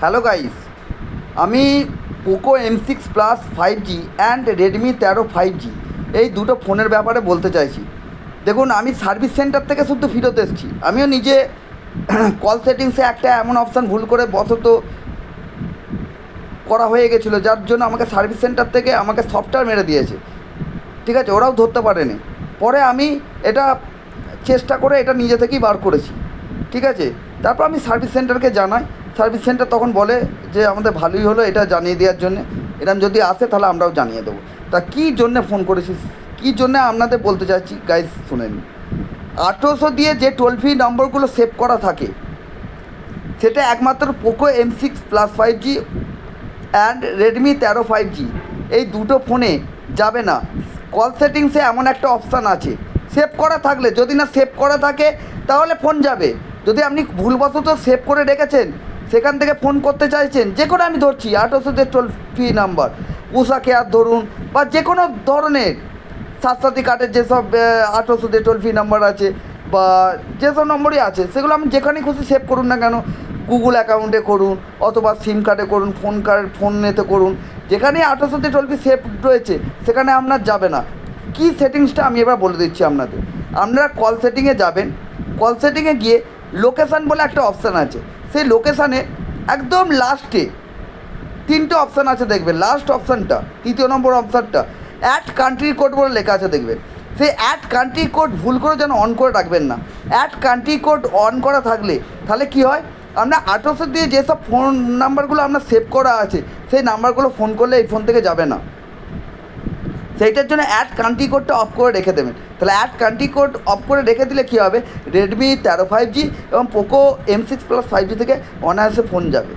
Hello guys, আমি Poco M6 plus 5G and Redmi 13 5G এই দুটো ফোনের ব্যাপারে বলতে চাইছি। দেখুন, আমি সার্ভিস সেন্টার থেকে শুধু ফেরত এসেছি। আমিও নিজে কল সেটিংসে একটা এমন অপশান ভুল করে বশত করা হয়ে গেছিলো, যার জন্য আমাকে সার্ভিস সেন্টার থেকে আমাকে সফটওয়্যার মেরে দিয়েছে। ঠিক আছে, ওরাও ধরতে পারেনি। পরে আমি এটা চেষ্টা করে এটা নিজে থেকেই বার করেছি। ঠিক আছে, তারপর আমি সার্ভিস সেন্টারকে জানাই। সার্ভিস সেন্টার তখন বলে যে আমাদের ভালোই হলো এটা জানিয়ে দেওয়ার জন্যে, এরকম যদি আসে তাহলে আমরাও জানিয়ে দেবো। তা কী জন্যে ফোন করেছিস, কী জন্যে আপনাদের বলতে চাইছি গাইস, শুনেন। 1800 দিয়ে যে টোল ফ্রি নম্বরগুলো সেভ করা থাকে, সেটা একমাত্র Poco M6 plus 5G and Redmi 13 5G এই দুটো ফোনে যাবে না। কল সেটিংসে এমন একটা অপশান আছে, সেভ করা থাকলে, যদি না সেভ করা থাকে তাহলে ফোন যাবে। যদি আপনি ভুলবশত সেভ করে রেখেছেন, সেখান থেকে ফোন করতে চাইছেন, যে কোনো আমি ধরছি 1800 দিয়ে টোল ফ্রি নাম্বার, উষা কেয়ার ধরুন, বা যে কোনো ধরনের স্বাস্থ্যসাথী কার্ডের যেসব 1800 দিয়ে টোল ফ্রি নাম্বার আছে, বা যেসব নম্বরই আছে, সেগুলো আপনি যেখানেই খুশি সেভ করুন না কেন, গুগল অ্যাকাউন্টে করুন অথবা সিম কার্ডে করুন, ফোনেতে করুন, যেখানেই 1800 দিয়ে টোল ফ্রি সেভ রয়েছে সেখানে আপনার যাবে না। কী সেটিংসটা আমি এবার বলে দিচ্ছি আপনাদের। আপনারা কল সেটিংয়ে যাবেন, কল সেটিংয়ে গিয়ে লোকেশান বলে একটা অপশান আছে, সেই লোকেশানে একদম লাস্টে 3টে অপশান আছে, দেখবেন লাস্ট অপশানটা, 3য় নম্বর অপশানটা অ্যাড কান্ট্রি কোড বলে লেখা আছে, দেখবেন। সেই অ্যাড কান্ট্রি কোড ভুল করে যেন অন করে রাখবেন না। অ্যাড কান্ট্রি কোড অন করা থাকলে তাহলে কী হয়, আপনার 1800 দিয়ে যেসব ফোন নাম্বারগুলো আপনার সেভ করা আছে, সেই নাম্বারগুলো ফোন করলে এই ফোন থেকে যাবে না। সেইটার জন্য অ্যাড কান্ট্রি কোডটা অফ করে রেখে দেবেন। তাহলে অ্যাড কান্ট্রি কোড অফ করে রেখে দিলে কী হবে, রেডমি 13 5G এবং পোকো M6 প্লাস 5G থেকে অনায়াসে ফোন যাবে।